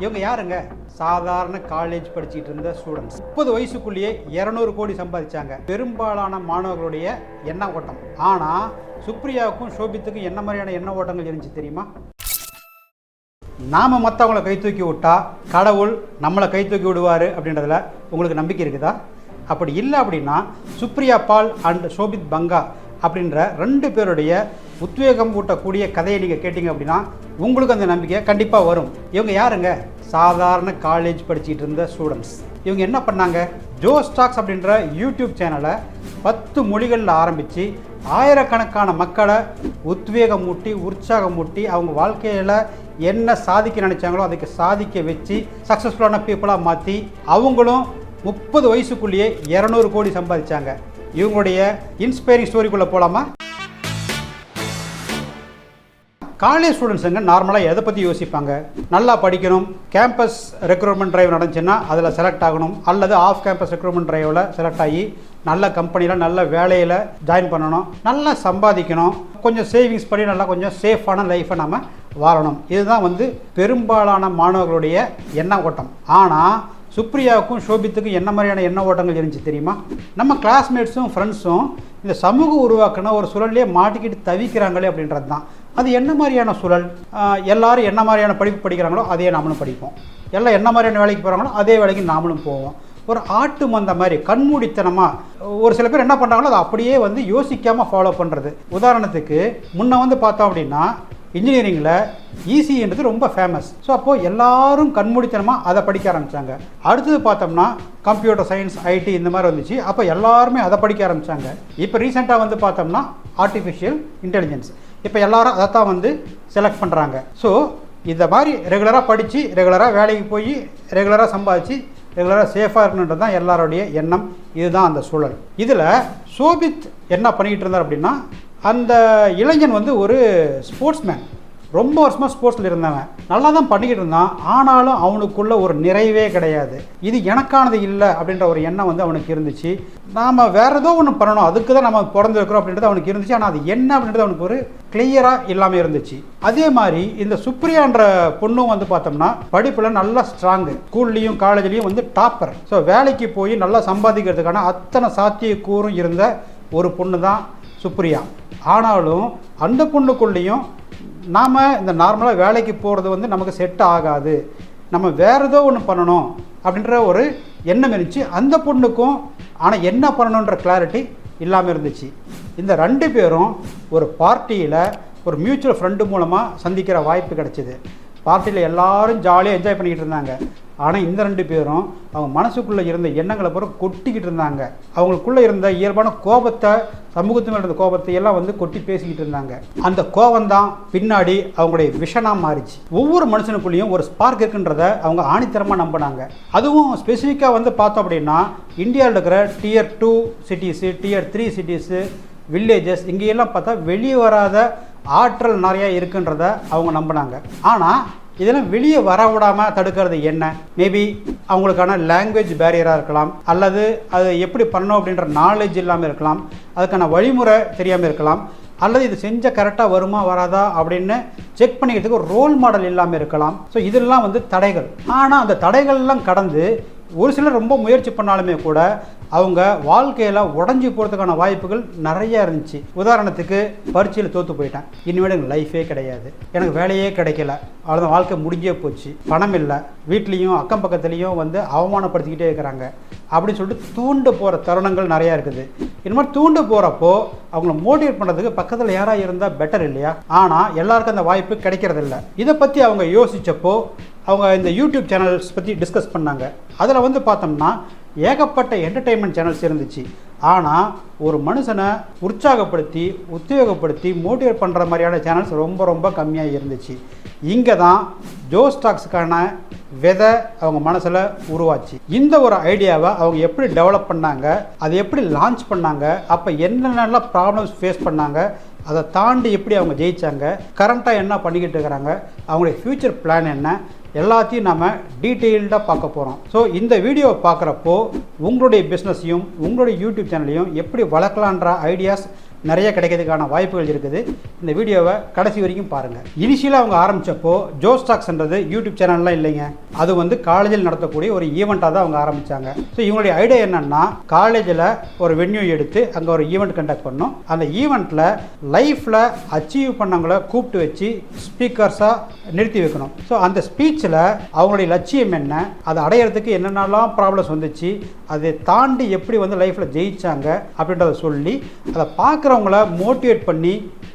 இவங்க யாருங்க? சாதாரண காலேஜ் படிச்சுட்டு இருந்த ஸ்டூடெண்ட்ஸ். 30 வயசுக்குள்ளேயே 200 கோடி சம்பாதிச்சாங்க. பெரும்பாலான மாணவர்களுடைய எண்ண ஓட்டம். ஆனா சுப்ரியாவுக்கும் சோபித்துக்கும் என்ன மாதிரியான எண்ண ஓட்டங்கள் இருந்துச்சு தெரியுமா? நாம மற்றவங்களை கை தூக்கி விட்டா கடவுள் நம்மளை கை தூக்கி விடுவார் அப்படின்றதுல உங்களுக்கு நம்பிக்கை இருக்குதா? அப்படி இல்லை அப்படின்னா சுப்ரியா பால் அண்ட் சோபித் பங்கா அப்படின்ற 2 பேருடைய உத்வேகம் ஊட்டக்கூடிய கதையை நீங்கள் கேட்டிங்க அப்படின்னா உங்களுக்கு அந்த நம்பிக்கை கண்டிப்பாக வரும். இவங்க யாருங்க? சாதாரண காலேஜ் படிச்சுட்டு இருந்த ஸ்டூடெண்ட்ஸ். இவங்க என்ன பண்ணாங்க? ஜோ ஸ்டாக்ஸ் அப்படின்ற யூடியூப் சேனலை 10 மொழிகளில் ஆரம்பித்து ஆயிரக்கணக்கான மக்களை உத்வேகம் ஊட்டி உற்சாகம் ஊட்டி அவங்க வாழ்க்கையில் என்ன சாதிக்க நினச்சாங்களோ அதுக்கு சாதிக்க வச்சு சக்ஸஸ்ஃபுல்லான பீப்புளாக மாற்றி அவங்களும் 30 வயசுக்குள்ளேயே 200 கோடி சம்பாதிச்சாங்க. இவங்களுடைய இன்ஸ்பைரிங் ஸ்டோரிக்குள்ளே போகலாமா? காலேஜ் ஸ்டூடெண்ட்ஸுங்க நார்மலாக எதை பற்றி யோசிப்பாங்க? நல்லா படிக்கணும், கேம்பஸ் ரெக்ரூட்மெண்ட் ட்ரைவ் நடந்துச்சுன்னா அதில் செலக்ட் ஆகணும், அல்லது ஆஃப் கேம்பஸ் ரெக்ரூட்மெண்ட் ட்ரைவில் செலக்ட் ஆகி நல்ல கம்பெனியில் நல்ல வேலையில் ஜாயின் பண்ணணும், நல்லா சம்பாதிக்கணும், கொஞ்சம் சேவிங்ஸ் பண்ணி நல்லா கொஞ்சம் சேஃபான லைஃப்பை நம்ம வாழணும். இதுதான் பெரும்பாலான மாணவர்களுடைய எண்ண ஓட்டம். ஆனால் சுப்ரியாவுக்கும் சோபித்துக்கும் என்ன மாதிரியான எண்ண ஓட்டங்கள் இருந்துச்சு தெரியுமா? நம்ம கிளாஸ்மேட்ஸும் ஃப்ரெண்ட்ஸும் இந்த சமூக உருவாக்கின ஒரு சூழல்லையே மாட்டிக்கிட்டு தவிக்கிறாங்களே அப்படின்றது தான். அது என்ன மாதிரியான சூழல்? எல்லாரும் என்ன மாதிரியான படிப்பு படிக்கிறாங்களோ அதே நாமளும் படிப்போம், எல்லாம் என்ன மாதிரியான வேலைக்கு போகிறாங்களோ அதே வேலைக்கு நாமளும் போவோம். ஒரு ஆட்டு மந்த மாதிரி கண்மூடித்தனமாக ஒரு சில பேர் என்ன பண்ணுறாங்களோ அதை அப்படியே யோசிக்காமல் ஃபாலோ பண்ணுறது. உதாரணத்துக்கு முன்ன பார்த்தோம் அப்படின்னா இன்ஜினியரிங்கில் ஈசின்றது ரொம்ப ஃபேமஸ். ஸோ அப்போது எல்லாரும் கண்மூடித்தனமாக அதை படிக்க ஆரம்பித்தாங்க. அடுத்தது பார்த்தோம்னா கம்ப்யூட்டர் சயின்ஸ், ஐடி இந்த மாதிரி வந்துச்சு. அப்போ எல்லாருமே அதை படிக்க ஆரம்பித்தாங்க. இப்போ ரீசெண்டாக பார்த்தோம்னா ஆர்டிஃபிஷியல் இன்டெலிஜென்ஸ். இப்போ எல்லாரும் அதை தான் செலக்ட் பண்ணுறாங்க. ஸோ இந்த மாதிரி ரெகுலராக படித்து ரெகுலராக வேலைக்கு போய் ரெகுலராக சம்பாதிச்சு ரெகுலராக சேஃபாக இருக்கணுன்றது தான் எல்லாருடைய எண்ணம். இதுதான் அந்த சூழல். இதில் சோபித் என்ன பண்ணிக்கிட்டு இருந்தார் அப்படின்னா, அந்த இளைஞன் ஒரு ஸ்போர்ட்ஸ்மேன், ரொம்ப வருஷமாக ஸ்போர்ட்ஸில் இருந்தவன், நல்லா தான் பண்ணிக்கிட்டு இருந்தான். ஆனாலும் அவனுக்குள்ள ஒரு நிறைவே கிடையாது. இது எனக்கானது இல்லை அப்படின்ற ஒரு எண்ணம் அவனுக்கு இருந்துச்சு. நாம் வேறு ஏதோ ஒன்று பண்ணணும், அதுக்கு தான் நம்ம பிறந்திருக்கிறோம் அப்படின்றது அவனுக்கு இருந்துச்சு. ஆனால் அது என்ன அப்படின்றது அவனுக்கு ஒரு கிளியராக இல்லாமல் இருந்துச்சு. அதே மாதிரி இந்த சுப்ரியான்ற பொண்ணும் பார்த்தோம்னா படிப்பில் நல்லா ஸ்ட்ராங்கு, ஸ்கூல்லையும் காலேஜ்லேயும் டாப்பர். ஸோ வேலைக்கு போய் நல்லா சம்பாதிக்கிறதுக்கான அத்தனை சாத்தியக்கூறும் இருந்த ஒரு பொண்ணு தான் சுப்ரியா. ஆனாலும் அந்த பொண்ணுக்குள்ளேயும் நாம் இந்த நார்மலாக வேலைக்கு போகிறது நமக்கு செட் ஆகாது, நம்ம வேறு ஏதோ ஒன்று பண்ணணும் அப்படின்ற ஒரு எண்ணம் இருந்துச்சு அந்த பொண்ணுக்கும். ஆனால் என்ன பண்ணணுன்ற கிளாரிட்டி இல்லாமல் இருந்துச்சு. இந்த 2 பேரும் ஒரு பார்ட்டியில் ஒரு மியூச்சுவல் ஃப்ரெண்டு மூலமாக சந்திக்கிற வாய்ப்பு கிடச்சிது. பார்ட்டியில் எல்லாரும் ஜாலியாக என்ஜாய் பண்ணிக்கிட்டு இருந்தாங்க. ஆனால் இந்த 2 பேரும் அவங்க மனசுக்குள்ளே இருந்த எண்ணங்களை பூரா கொட்டிக்கிட்டு இருந்தாங்க. அவங்களுக்குள்ளே இருந்த இயல்பான கோபத்தை, சமூகத்து மேலே இருந்த கோபத்தை எல்லாம் கொட்டி பேசிக்கிட்டு இருந்தாங்க. அந்த கோபம்தான் பின்னாடி அவங்களுடைய விஷனாக மாறிச்சு. ஒவ்வொரு மனுஷனுக்குள்ளேயும் ஒரு ஸ்பார்க் இருக்குன்றத அவங்க ஆணித்தரமாக நம்பினாங்க. அதுவும் ஸ்பெசிஃபிக்காக பார்த்தோம் அப்படின்னா இந்தியாவில் இருக்கிற Tier 2 cities, Tier 3 cities, villages, இங்கேயெல்லாம் பார்த்தா வெளியே வராத ஆற்றல் நிறையா இருக்குன்றத அவங்க நம்பினாங்க. ஆனால் இதெல்லாம் வெளியே வர விடாமல் தடுக்கிறது என்ன? மேபி அவங்களுக்கான லாங்குவேஜ் பேரியராக இருக்கலாம், அல்லது அது எப்படி பண்ணணும் அப்படின்ற நாலேஜ் இல்லாமல் இருக்கலாம், அதுக்கான வழிமுறை தெரியாமல் இருக்கலாம், அல்லது இது செஞ்ச கரெக்டாக வருமா வராதா அப்படின்னு செக் பண்ணிக்கிறதுக்கு ஒரு ரோல் மாடல் இல்லாமல் இருக்கலாம். ஸோ இதெல்லாம் தடைகள். ஆனால் அந்த தடைகள்லாம் கடந்து ஒரு சிலர் ரொம்ப முயற்சி பண்ணாலுமே கூட அவங்க வாழ்க்கையில் உடஞ்சி போகிறதுக்கான வாய்ப்புகள் நிறையா இருந்துச்சு. உதாரணத்துக்கு பரீட்சையில் தோற்று போயிட்டேன், இனிமேல் எனக்கு லைஃபே கிடையாது, எனக்கு வேலையே கிடைக்கல, அவ்வளோதான், வாழ்க்கை முடிஞ்சே போச்சு, பணம் இல்லை, வீட்லேயும் அக்கம் பக்கத்துலேயும் அவமானப்படுத்திக்கிட்டே இருக்கிறாங்க அப்படின்னு சொல்லிட்டு தூண்டு போகிற தருணங்கள் நிறையா இருக்குது. இந்த மாதிரி தூண்டு போகிறப்போ அவங்கள மோட்டிவேட் பண்ணுறதுக்கு பக்கத்தில் யாராக இருந்தால் பெட்டர் இல்லையா? ஆனால் எல்லாருக்கும் அந்த வாய்ப்பு கிடைக்கிறதில்ல. இதை பற்றி அவங்க யோசித்தப்போ அவங்க இந்த யூடியூப் சேனல்ஸ் பற்றி டிஸ்கஸ் பண்ணாங்க. அதில் பார்த்தோம்னா ஏகப்பட்ட என்டர்டெயின்மெண்ட் சேனல்ஸ் இருந்துச்சு. ஆனால் ஒரு மனுஷனை உற்சாகப்படுத்தி உத்வேகப்படுத்தி மோட்டிவேட் பண்ணுற மாதிரியான சேனல்ஸ் ரொம்ப ரொம்ப கம்மியாக இருந்துச்சு. இங்கே தான் ஜோ ஸ்டாக்ஸுக்கான விதை அவங்க மனசில் உருவாச்சு. இந்த ஒரு ஐடியாவை அவங்க எப்படி டெவலப் பண்ணாங்க, அதை எப்படி லான்ச் பண்ணாங்க, அப்போ என்னென்னலாம் ப்ராப்ளம்ஸ் ஃபேஸ் பண்ணாங்க, அதை தாண்டி எப்படி அவங்க ஜெயித்தாங்க, கரண்ட்டாக என்ன பண்ணிக்கிட்டு இருக்கிறாங்க, அவங்களுடைய ஃப்யூச்சர் பிளான் என்ன, எல்லாத்தையும் நம்ம டீட்டெயில்டாக பார்க்க போகிறோம். ஸோ இந்த வீடியோவை பார்க்குறப்போ உங்களுடைய பிஸ்னஸையும் உங்களுடைய யூடியூப் சேனலையும் எப்படி வளர்க்கலான்ற ஐடியாஸ் நிறைய கிடைக்கிறதுக்கான வாய்ப்புகள் இருக்குது. இந்த வீடியோவை கடைசி வரைக்கும் பாருங்கள். இனிஷியலாக அவங்க ஆரம்பித்தப்போ ஜோஸ்டாக்ஸ்ன்றது யூடியூப் சேனல்லாம் இல்லைங்க, அது வந்து காலேஜில் நடத்தக்கூடிய ஒரு ஈவெண்ட்டாக தான் அவங்க ஆரம்பித்தாங்க. ஸோ இவங்களுடைய ஐடியா என்னென்னா, காலேஜில் ஒரு வென்யூ எடுத்து அங்கே ஒரு ஈவெண்ட் கண்டக்ட் பண்ணோம். அந்த ஈவெண்ட்டில் லைஃப்பில் அச்சீவ் பண்ணவங்களை கூப்பிட்டு வச்சு ஸ்பீக்கர்ஸாக நிறுத்தி வைக்கணும். ஸோ அந்த ஸ்பீச்சில் அவங்களுடைய லட்சியம் என்ன, அதை அடையிறதுக்கு என்னென்னலாம் ப்ராப்ளம்ஸ் வந்துச்சு, அதை தாண்டி எப்படி வந்து லைஃப்பில் ஜெயிச்சாங்க அப்படின்றத சொல்லி அதை பார்க்குறவங்கள மோட்டிவேட் பண்ணி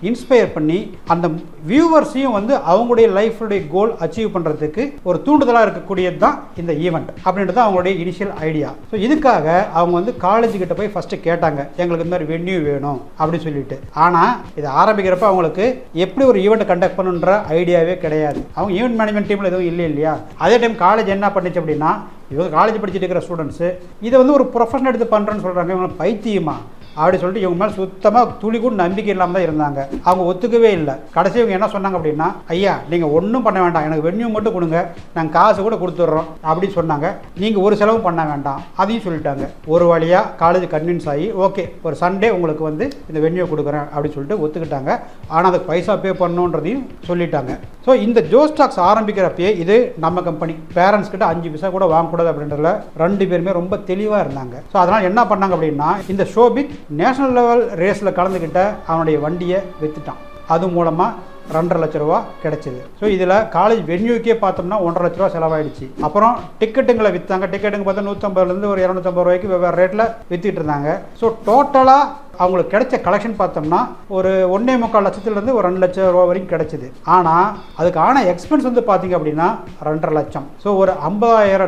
இன்ஸ்பயர் பண்ணி அந்த வியூவர்ஸையும் வந்து அவங்களுடைய லைஃபுடைய கோல் அச்சீவ் பண்ணுறதுக்கு ஒரு தூண்டுதலாக இருக்கக்கூடியது தான் இந்த ஈவெண்ட் அப்படின்றது அவங்களுடைய இனிஷியல் ஐடியா. ஸோ இதுக்காக அவங்க வந்து காலேஜுக்கிட்ட போய் ஃபஸ்ட்டு கேட்டாங்க, எங்களுக்கு இந்த மாதிரி வென்யூ வேணும் அப்படின்னு சொல்லிட்டு. ஆனால் இது ஆரம்பிக்கிறப்ப அவங்களுக்கு எப்படி ஒரு ஈவெண்ட் கண்டக்ட் பண்ணுன்ற ஐடியாவே கிடையாது. அவங்க ஈவெண்ட் மேனேஜ்மெண்ட் டீமில் எதுவும் இல்லையா. அதே டைம் காலேஜ் என்ன பண்ணிச்சு அப்படின்னா, இவங்க காலேஜ் படிச்சுட்டு இருக்கிற ஸ்டூடெண்ட்ஸு இதை வந்து ஒரு ப்ரொஃபஷனல் எடுத்து பண்ணுறேன்னு சொல்கிறாங்க. இவங்க பைத்தியமா அப்படி சொல்லிட்டு இவங்க மேலே சுத்தமாக துளி கூட நம்பிக்கை இல்லாமல் தான் இருந்தாங்க. அவங்க ஒத்துக்கவே இல்லை. கடைசி இவங்க என்ன சொன்னாங்க அப்படின்னா, ஐயா நீங்கள் ஒன்றும் பண்ண வேண்டாம், எனக்கு வென்யூ மட்டும் கொடுங்க, நாங்கள் காசு கூட கொடுத்துட்றோம் அப்படின்னு சொன்னாங்க. நீங்கள் ஒரு செலவும் பண்ண வேண்டாம் அதையும் சொல்லிட்டாங்க. ஒரு வழியாக காலேஜ் கன்வின்ஸ் ஆகி ஓகே ஒரு சண்டே உங்களுக்கு வந்து இந்த வென்யூ கொடுக்குறேன் அப்படின்னு சொல்லிட்டு ஒத்துக்கிட்டாங்க. ஆனால் அதுக்கு பைசா பே பண்ணணுன்றதையும் சொல்லிட்டாங்க. ஸோ இந்த ஜோஸ்டாக்ஸ் ஆரம்பிக்கிறப்பயே இது நம்ம கம்பெனி, பேரண்ட்ஸ் கிட்ட 5 பைசா கூட வாங்கக்கூடாது அப்படின்றதுல 2 பேருமே ரொம்ப தெளிவாக இருந்தாங்க. ஸோ அதனால் என்ன பண்ணாங்க அப்படின்னா, இந்த ஷோபிக் நேஷனல் லெவல் ரேஸில் கலந்துக்கிட்ட அவனுடைய வண்டியை விற்றுட்டான். அது மூலமாக 2.5 லட்ச ரூபா கிடைச்சிது. ஸோ இதில் காலேஜ் வென்யூக்கே பார்த்தோம்னா 1.5 லட்ச ரூபா செலவாயிடுச்சு. அப்புறம் டிக்கெட்டுங்களை விற்றாங்க. டிக்கெட்டுங்க பார்த்தா 150 ஒரு 250 ரூபாய்க்கு வெவ்வேறு ரேட்டில் விற்றுட்டு இருந்தாங்க. ஸோ டோட்டலாக அவங்களுக்கு கிடைச்ச கலெக்ஷன் பார்த்தோம்னா ஒரு 1.25 லட்சத்துலேருந்து ஒரு 2 லட்சம் ரூபா வரைக்கும் கிடைச்சிது. ஆனால் அதுக்கான எக்ஸ்பென்ஸ் வந்து பார்த்தீங்க அப்படின்னா 2.5 லட்சம். ஸோ ஒரு 50,000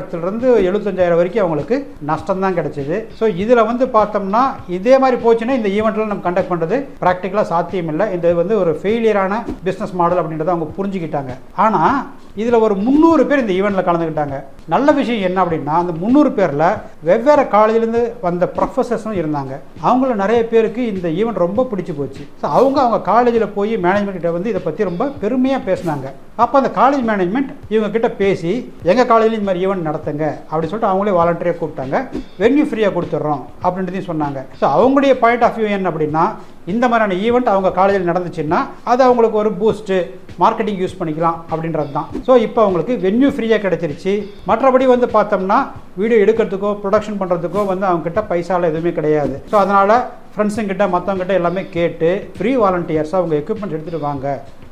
75,000 வரைக்கும் அவங்களுக்கு நஷ்டம் தான் கிடைச்சிது. ஸோ இதில் வந்து பார்த்தோம்னா இதே மாதிரி போச்சுன்னா இந்த ஈவெண்ட்டில் நம்ம கண்டக்ட் பண்ணுறது ப்ராக்டிக்கலாக சாத்தியம் இல்லை. இது வந்து ஒரு ஃபெயிலியரான பிஸ்னஸ் மாடல் அப்படின்றத அவங்க புரிஞ்சுக்கிட்டாங்க. ஆனால் இதில் ஒரு 300 பேர் இந்த ஈவெண்ட்டில் கலந்துக்கிட்டாங்க. நல்ல விஷயம் என்ன அப்படின்னா, அந்த 300 பேரில் வெவ்வேறு காலேஜிலேருந்து வந்த ப்ரொஃபஸர்ஸும் இருந்தாங்க. அவங்கள நிறைய பேருக்கு இந்த ஈவெண்ட் ரொம்ப பிடிச்சி போச்சு. ஸோ அவங்க காலேஜில் போய் மேனேஜ்மெண்ட் கிட்ட வந்து இதை பற்றி ரொம்ப பெருமையாக பேசினாங்க. அப்போ அந்த காலேஜ் மேனேஜ்மெண்ட் இவங்க கிட்ட பேசி எங்கள் காலேஜில் இந்த மாதிரி ஈவெண்ட் நடத்துங்க அப்படின்னு சொல்லிட்டு அவங்களே வாலண்டியராக கூப்பிட்டாங்க. வென்யூ ஃப்ரீயாக கொடுத்துட்றோம் அப்படின்றதையும் சொன்னாங்க. ஸோ அவங்களுடைய பாயிண்ட் ஆஃப் வியூ என்ன அப்படின்னா, இந்த மாதிரியான ஈவெண்ட் அவங்க காலேஜில் நடந்துச்சுன்னா அது அவங்களுக்கு ஒரு பூஸ்ட்டு மார்க்கெட்டிங் யூஸ் பண்ணிக்கலாம் அப்படின்றது தான். ஸோ இப்போ அவங்களுக்கு வென்யூ ஃப்ரீயாக கிடைச்சிருச்சு. மற்றபடி வந்து பார்த்தோம்னா வீடியோ எடுக்கிறதுக்கோ ப்ரொடக்ஷன் பண்ணுறதுக்கோ வந்து அவங்ககிட்ட பைசாவில் எதுவுமே கிடையாது. ஸோ அதனால் ஃப்ரெண்ட்ஸுங்கிட்ட மற்றவங்ககிட்ட எல்லாமே கேட்டு ஃப்ரீ வாலண்டியர்ஸாக அவங்க எக்யூப்மெண்ட்ஸ் எடுத்துகிட்டு வாங்க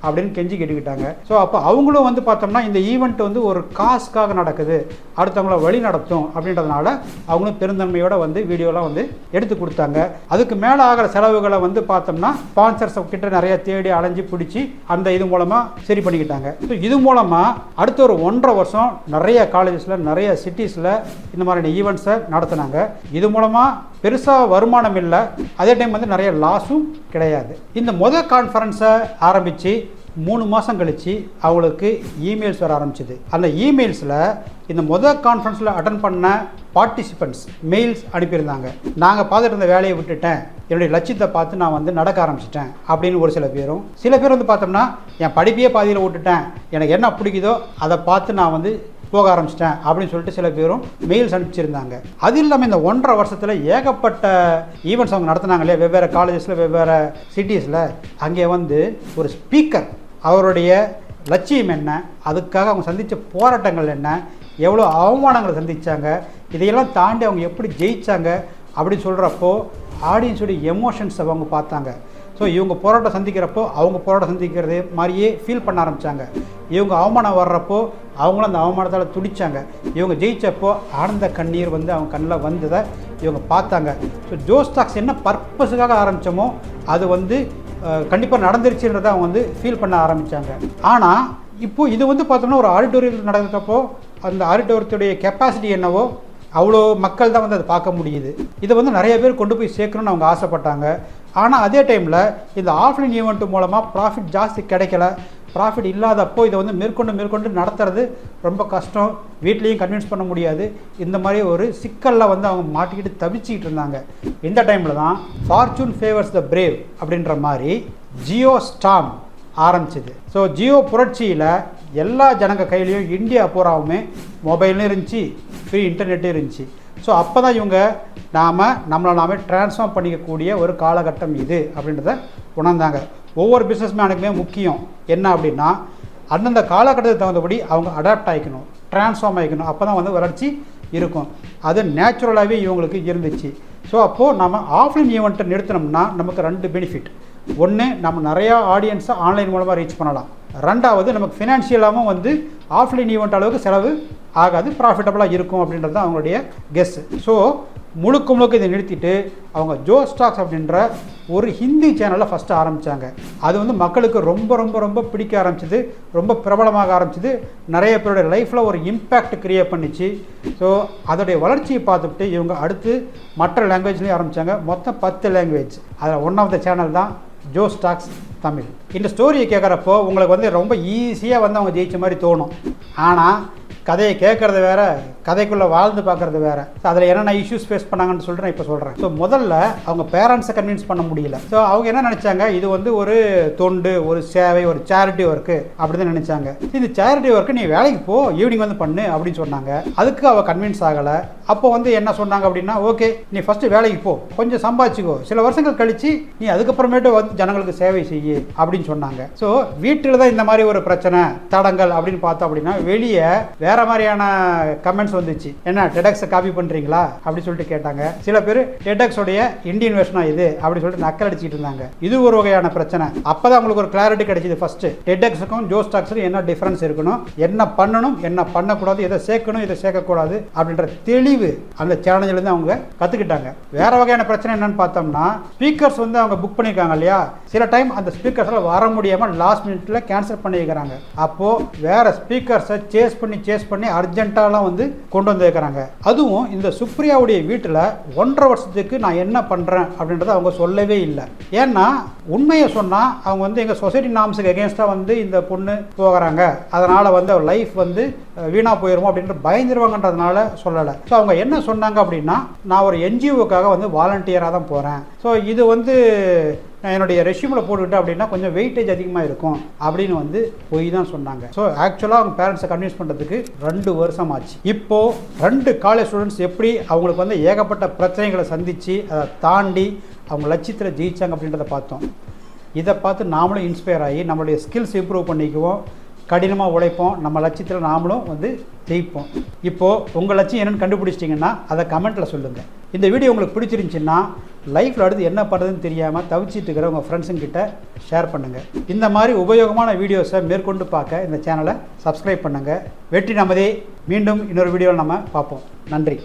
அப்படின்னு கெஞ்சி கேட்டுக்கிட்டாங்க. ஸோ அப்போ அவங்களும் வந்து பார்த்தோம்னா இந்த ஈவெண்ட் வந்து ஒரு காசுக்காக நடக்குது, அடுத்தவங்கள வழி நடத்தும் அப்படின்றதுனால அவங்களும் பெருந்தன்மையோட வந்து வீடியோலாம் வந்து எடுத்து கொடுத்தாங்க. அதுக்கு மேலே ஆகிற செலவுகளை வந்து பார்த்தோம்னா ஸ்பான்சர்ஸ் கிட்ட நிறைய தேடி அலைஞ்சு பிடிச்சி அந்த இது மூலமாக சரி பண்ணிக்கிட்டாங்க. ஸோ இது மூலமாக அடுத்த ஒரு 1.5 வருஷம் நிறைய காலேஜஸில் நிறைய சிட்டிஸில் இந்த மாதிரியான ஈவெண்ட்ஸை நடத்தினாங்க. இது மூலமாக பெருசாக வருமானம் இல்லை, அதே டைம் வந்து நிறைய லாஸும் கிடையாது. இந்த முதல் கான்ஃபரன்ஸை ஆரம்பித்து 3 மாதம் கழித்து அவங்களுக்கு இமெயில்ஸ் வர ஆரம்பிச்சிது. அந்த இமெயில்ஸில் இந்த முதல் கான்ஃபரன்ஸில் அட்டன் பண்ண பார்ட்டிசிபெண்ட்ஸ் மெயில்ஸ் அனுப்பியிருந்தாங்க. நாங்கள் பார்த்துட்டு இருந்த வேலையை விட்டுட்டேன், என்னுடைய லட்சியத்தை பார்த்து நான் வந்து நடக்க ஆரம்பிச்சிட்டேன் அப்படின்னு ஒரு சில பேர் வந்து பார்த்தோம்னா என் படிப்பையே பாதியில் விட்டுட்டேன், எனக்கு என்ன பிடிக்குதோ அதை பார்த்து நான் வந்து போக ஆரம்பிச்சிட்டேன் அப்படின்னு சொல்லிட்டு சில பேரும் மெயில்ஸ் அனுப்பிச்சிருந்தாங்க. அது இல்லாமல் இந்த 1.5 வருஷத்தில் ஏகப்பட்ட ஈவெண்ட்ஸ் அவங்க நடத்தினாங்க இல்லையா, வெவ்வேறு காலேஜஸில் வெவ்வேறு சிட்டிஸில். அங்கே வந்து ஒரு ஸ்பீக்கர் அவருடைய லட்சியம் என்ன, அதுக்காக அவங்க சந்தித்த போராட்டங்கள் என்ன, எவ்வளோ அவமானங்களை சந்தித்தாங்க, இதையெல்லாம் தாண்டி அவங்க எப்படி ஜெயித்தாங்க அப்படின்னு சொல்கிறப்போ ஆடியன்ஸோடைய எமோஷன்ஸ் அவங்க பார்த்தாங்க. ஸோ இவங்க போராட்டம் சந்திக்கிறப்போ அவங்க போராட்டம் சந்திக்கிறது மாதிரியே ஃபீல் பண்ண ஆரம்பித்தாங்க. இவங்க அவமானம் வர்றப்போ அவங்களும் அந்த அவமானத்தால் துடித்தாங்க. இவங்க ஜெயித்தப்போ ஆனந்த கண்ணீர் வந்து அவங்க கண்ணில் வந்ததை இவங்க பார்த்தாங்க. ஸோ ஜோஸ்டாக்ஸ் என்ன பர்பஸுக்காக ஆரம்பித்தோமோ அது வந்து கண்டிப்பாக நடந்துருச்சுன்றதை அவங்க வந்து ஃபீல் பண்ண ஆரம்பித்தாங்க. ஆனால் இப்போது இது வந்து பார்த்தோம்னா ஒரு ஆடிட்டோரியத்தில் நடக்கிறப்போ அந்த ஆடிட்டோரியத்துடைய கெப்பாசிட்டி என்னவோ அவ்வளோ மக்கள் தான் வந்து அதை பார்க்க முடியுது. இதை வந்து நிறைய பேர் கொண்டு போய் சேர்க்கணும்னு அவங்க ஆசைப்பட்டாங்க. ஆனால் அதே டைமில் இந்த ஆஃப்லைன் ஈவெண்ட் மூலமாக ப்ராஃபிட் ஜாஸ்தி கிடைக்கல. ப்ராஃபிட் இல்லாதப்போ இதை வந்து மேற்கொண்டு நடத்துறது ரொம்ப கஷ்டம், வீட்லேயும் கன்வின்ஸ் பண்ண முடியாது. இந்த மாதிரி ஒரு சிக்கலில் வந்து அவங்க மாட்டிக்கிட்டு தவிச்சிக்கிட்டு இருந்தாங்க. இந்த டைமில் தான் ஃபார்ச்சூன் ஃபேவர்ஸ் த பிரேவ் அப்படின்ற மாதிரி ஜியோ ஸ்டார்ம் ஆரம்பிச்சிது. ஸோ ஜியோ புரட்சியில் எல்லா ஜனங்க கையிலையும் இந்தியா பூராவுமே மொபைலும் இருந்துச்சு, ஃப்ரீ இன்டர்நெட்டும் இருந்துச்சு. ஸோ அப்போ தான் இவங்க நம்மளை நாமே ட்ரான்ஸ்ஃபார்ம் பண்ணிக்கக்கூடிய ஒரு காலகட்டம் இது அப்படின்றத உணர்ந்தாங்க. ஒவ்வொரு பிஸ்னஸ் மேனுக்குமே முக்கியம் என்ன அப்படின்னா அந்தந்த காலகட்டத்துக்கு தகுந்தபடி அவங்க அடாப்ட் ஆகிக்கணும், ட்ரான்ஸ்ஃபார்ம் ஆகிக்கணும். அப்போ தான் வந்து வளர்ச்சி இருக்கும். அது நேச்சுரலாகவே இவங்களுக்கு இருந்துச்சு. ஸோ அப்போது நம்ம ஆஃப்லைன் ஈவெண்ட்டை நிறுத்தினோம்னா நமக்கு 2 பெனிஃபிட். ஒன்று, நம்ம நிறையா ஆடியன்ஸை ஆன்லைன் மூலமாக ரீச் பண்ணலாம். ரெண்டாவது, நமக்கு ஃபினான்ஷியலாகவும் வந்து ஆஃப்லைன் ஈவெண்ட் அளவுக்கு செலவு ஆகாது, ப்ராஃபிட்டபுளாக இருக்கும் அப்படின்றது தான் அவங்களுடைய கெஸ். ஸோ முழுக்க இதை நிறுத்திட்டு அவங்க ஜோ ஸ்டாக்ஸ் அப்படின்ற ஒரு ஹிந்தி சேனலை ஃபஸ்ட்டு ஆரம்பித்தாங்க. அது வந்து மக்களுக்கு ரொம்ப ரொம்ப ரொம்ப பிடிக்க ஆரம்பிச்சிது, ரொம்ப பிரபலமாக ஆரம்பிச்சிது, நிறைய பேருடைய லைஃப்பில் ஒரு இம்பேக்ட் க்ரியேட் பண்ணிச்சு. ஸோ அதோடைய வளர்ச்சியை பார்த்துட்டு இவங்க அடுத்து மற்ற லாங்குவேஜ்லேயும் ஆரம்பித்தாங்க. மொத்தம் 10 லாங்குவேஜ். அதில் ஒன் ஆஃப் த சேனல் தான் ஜோ ஸ்டாக்ஸ் தமிழ். இந்த ஸ்டோரியை கேட்குறப்போ உங்களுக்கு வந்து ரொம்ப ஈஸியாக வந்து அவங்க ஜெயிச்ச மாதிரி தோணும். ஆனால் கதையை கேட்குறது வேறு, கதைக்குள்ளே வாழ்ந்து பார்க்குறது வேறு. ஸோ அதில் என்னென்ன இஷ்யூஸ் ஃபேஸ் பண்ணாங்கன்னு சொல்லிட்டு நான் இப்போ சொல்கிறேன். ஸோ முதல்ல அவங்க பேரண்ட்ஸை கன்வின்ஸ் பண்ண முடியல. ஸோ அவங்க என்ன நினச்சாங்க, இது வந்து ஒரு தொண்டு, ஒரு சேவை, ஒரு சேரிட்டி ஒர்க்கு அப்படி தான் நினச்சாங்க. இந்த சேரிட்டி ஒர்க்கு நீ வேலைக்கு போ, ஈவினிங் வந்து பண்ணு அப்படின்னு சொன்னாங்க. அதுக்கு அவள் கன்வின்ஸ் ஆகலை. அப்போ வந்து என்ன சொன்னாங்க அப்படின்னா, ஓகே நீ ஃபஸ்ட்டு வேலைக்கு போ, கொஞ்சம் சம்பாதிச்சுக்கோ, சில வருஷங்கள் கழித்து நீ அதுக்கப்புறமேட்டு வந்து ஜனங்களுக்கு சேவை செய்யு அப்படின்னு சொன்னாங்க. ஸோ வீட்டில் தான் இந்த மாதிரி ஒரு பிரச்சனை தடங்கள் அப்படின்னு பார்த்தோம் அப்படின்னா வெளியே வேற மாதிரியான கமெண்ட்ஸ் வந்துச்சு. என்ன டெடெக்ஸை காப்பி பண்ணுறீங்களா அப்படி சொல்லிட்டு கேட்டாங்க. சில பேர் டெடெக்ஸோடைய இந்தியன் வெர்ஷனா இது அப்படி சொல்லிட்டு நக்கல் அடிச்சுட்டு இருந்தாங்க. இது ஒரு வகையான பிரச்சனை. அப்போதான் உங்களுக்கு ஒரு கிளாரிட்டி கிடைச்சிது. ஃபர்ஸ்ட் டெடெக்ஸுக்கும் ஜோ ஸ்டாக்ஸுக்கும் என்ன டிஃபரன்ஸ் இருக்கணும், என்ன பண்ணணும், என்ன பண்ணக்கூடாது, எதை சேர்க்கணும், எதை சேர்க்கக்கூடாது அப்படின்ற தெளிவு அந்த சேனல்லேருந்து அவங்க கற்றுக்கிட்டாங்க. வேற வகையான பிரச்சனை என்னன்னு பார்த்தோம்னா, ஸ்பீக்கர்ஸ் வந்து அவங்க புக் பண்ணியிருக்காங்க இல்லையா, சில டைம் அந்த ஸ்பீக்கர்ஸில் வர முடியாமல் லாஸ்ட் மினிட்ல கேன்சல் பண்ணியிருக்கிறாங்க. அப்போது வேற ஸ்பீக்கர்ஸை சேஸ் பண்ணி அர்ஜென்ட்டாலாம் வந்து கொண்டு வந்துருக்கிறாங்க. அதுவும் இந்த சுப்ரியாவுடைய வீட்டில் 1.5 வருஷத்துக்கு நான் என்ன பண்ணுறேன் அப்படின்றத அவங்க சொல்லவே இல்லை. ஏன்னா உண்மையை சொன்னால் அவங்க வந்து எங்கள் சொசைட்டி நாம்ஸுக்கு எகேன்ஸ்டாக வந்து இந்த பொண்ணு போகிறாங்க, அதனால் வந்து அவர் லைஃப் வந்து வீணாக போயிடுவோம் அப்படின்ற பயந்துருவாங்கன்றதுனால சொல்லலை. ஸோ அவங்க என்ன சொன்னாங்க அப்படின்னா, நான் ஒரு என்ஜிஓக்காக வந்து வாலண்டியராக தான் போகிறேன். ஸோ இது வந்து நான் என்னுடைய ரெஷ்யூமில் போட்டுக்கிட்டேன் அப்படின்னா கொஞ்சம் வெயிட்டேஜ் அதிகமாக இருக்கும் அப்படின்னு வந்து போய் தான் சொன்னாங்க. ஸோ ஆக்சுவலாக அவங்க பேரண்ட்ஸை கன்வின்ஸ் பண்ணுறதுக்கு 2 வருஷம் ஆச்சு. இப்போது 2 காலேஜ் ஸ்டூடெண்ட்ஸ் எப்படி அவங்களுக்கு வந்து ஏகப்பட்ட பிரச்சனைகளை சந்தித்து அதை தாண்டி அவங்க லட்சியத்தில் ஜெயித்தாங்க அப்படின்றத பார்த்தோம். இதை பார்த்து நாமளும் இன்ஸ்பயர் ஆகி நம்மளுடைய ஸ்கில்ஸ் இம்ப்ரூவ் பண்ணிக்குவோம், கடினமாக உழைப்போம், நம்ம லட்சியத்தில் நாமளும் வந்து ஜெயிப்போம். இப்போது உங்கள் லட்சியம் என்னென்னு கண்டுபிடிச்சிட்டிங்கன்னா அதை கமெண்ட்டில் சொல்லுங்கள். இந்த வீடியோ உங்களுக்கு பிடிச்சிருந்துச்சின்னா லைஃப்பில் அடுத்து என்ன பண்ணுறதுன்னு தெரியாமல் தவிச்சிட்டு இருக்கிற உங்கள் ஃப்ரெண்ட்ஸுங்கிட்ட ஷேர் பண்ணுங்கள். இந்த மாதிரி உபயோகமான வீடியோஸை மேற்கொண்டு பார்க்க இந்த சேனலை சப்ஸ்கிரைப் பண்ணுங்கள். வெற்றி நமதே. மீண்டும் இன்னொரு வீடியோவில் நம்ம பார்ப்போம். நன்றி.